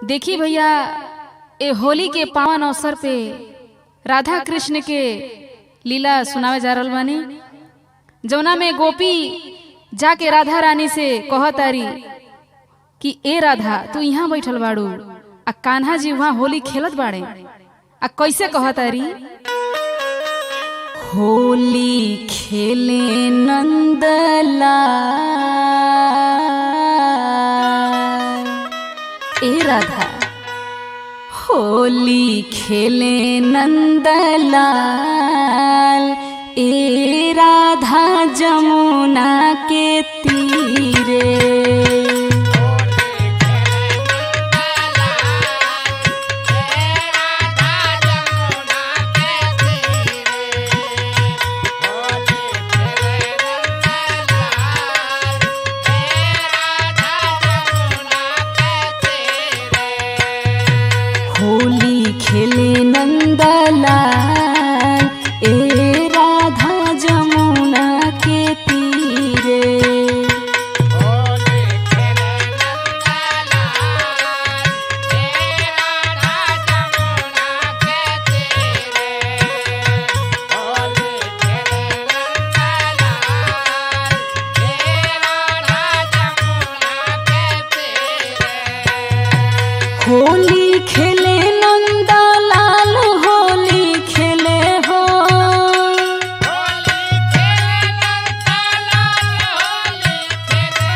देखी भैया, ए होली के पावन अवसर पे राधा कृष्ण के लीला सुनावे जा रहल बानी, जौना में गोपी जाके राधा रानी से कहतारी कि ए राधा तू यहाँ बैठल बाड़ू आ कान्हा जी वहाँ होली खेलत बाड़े। आ कैसे कहतारी, होली खेले नंदला ए राधा, होली खेले नंदलाल ए राधा जमुना के तीरे। होली खेले नंदलाल ए राधा जमुना के तीरे। होली खेले नंदलाल ए राधा जमुना के तीरे। होली खेले नंदलाल ए राधा जमुना के तीरे। होली खेले नंदलाल होली खेले हो, होली खेले नंदलाल होली खेले हो।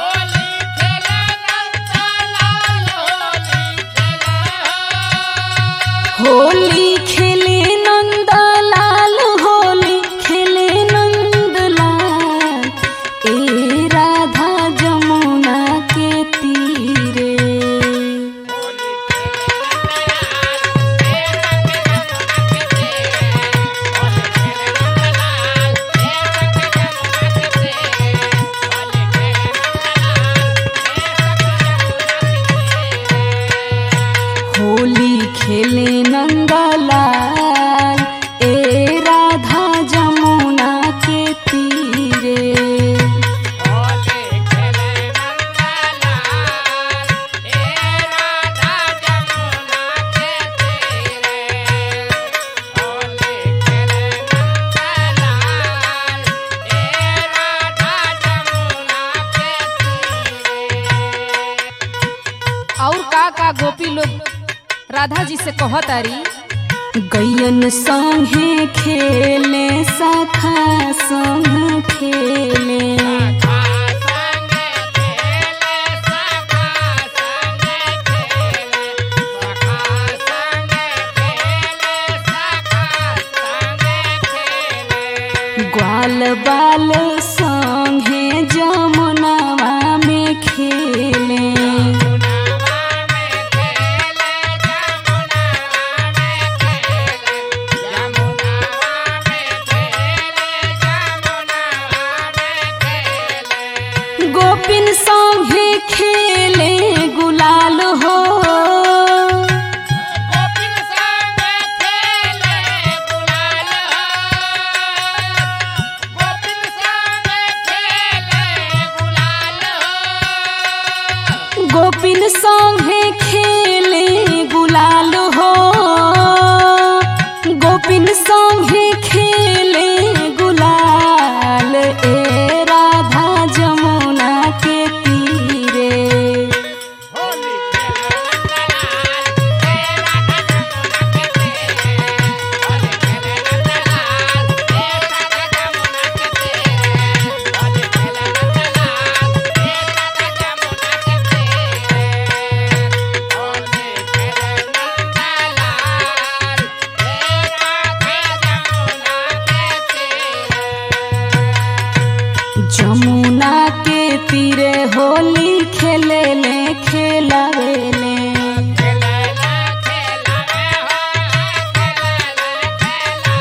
होली खेले नंदलाल होली खेले हो। होली खेले नंदलाल होली खेले नंदलाल ए राधा जमुना के तीरे। होली खेले नंदलाल ए राधा जमुना के तीरे। होली खेले नंदलाल ए राधा जमुना के तीरे। होली खेले नंदलाल ए राधा जमुना के तीरे। और का गोपी लोग राधा जी से कहतारी, गैयन संगे खेले सखा संग खेले। सखा संगे खेले सखा संगे खेले। सखा संगे खेले सखा संगे खेले। ग्वाल बाल संगे जमुनावा में खेले। जमुनावा में खेले जमुनावा में खेले। जमुनावा में खेले जमुनावा में खेले। गोपिन संगे खेले गुलाल हो, गोपिन संगे खेले गुलाल हो। गोपिन संगे खेले गुलाल हो। गोपिन संगे खेले गुलाल हो। गोपिन संगे खेले गुलाल ए राधा जमुना के तीरे। होली खेले नंदलाल ए राधा जमुना के तीरे। होली खेले नंदलाल ए राधा जमुना के तीरे। होली खेले नंदलाल ए राधा जमुना के तीरे। होली खेले नंदलाल ए राधा जमुना के तीरे। जमुना के तीरे होली खेले ले खेलावेले। खेलेला खेलावे हो खेलेला खेलावेला।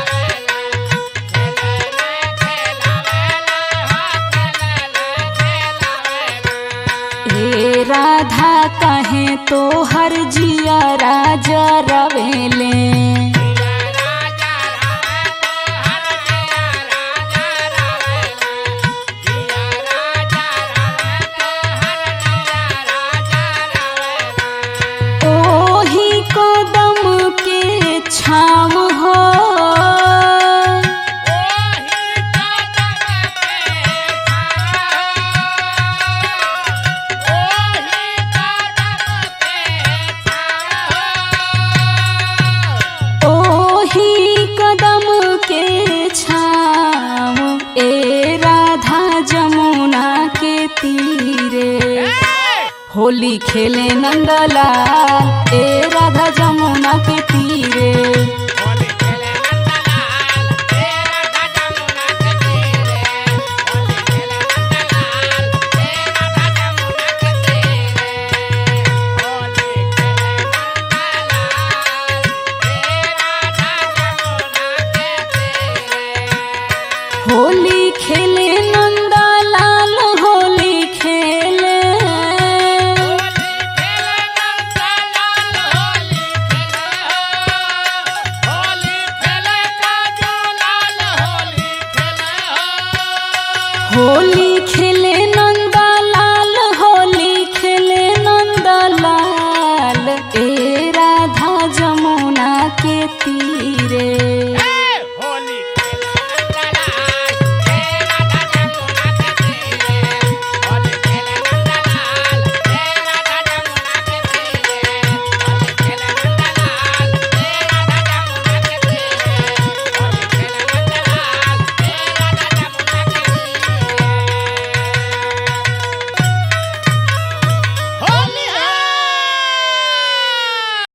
खेलेला खेलावेला हो खेलेला खेलावेला। हे राधा कहे तो हर जिया राजा रवेले। जिया राजा रावे तो हर जिया राजा रावेला। जिया राजा रावे तो हर जिया राजा छाम हो ओही कदम के छाम ए राधा जमुना के तीरे होली खेले नंदलाल ए राधा जमुना के तीरे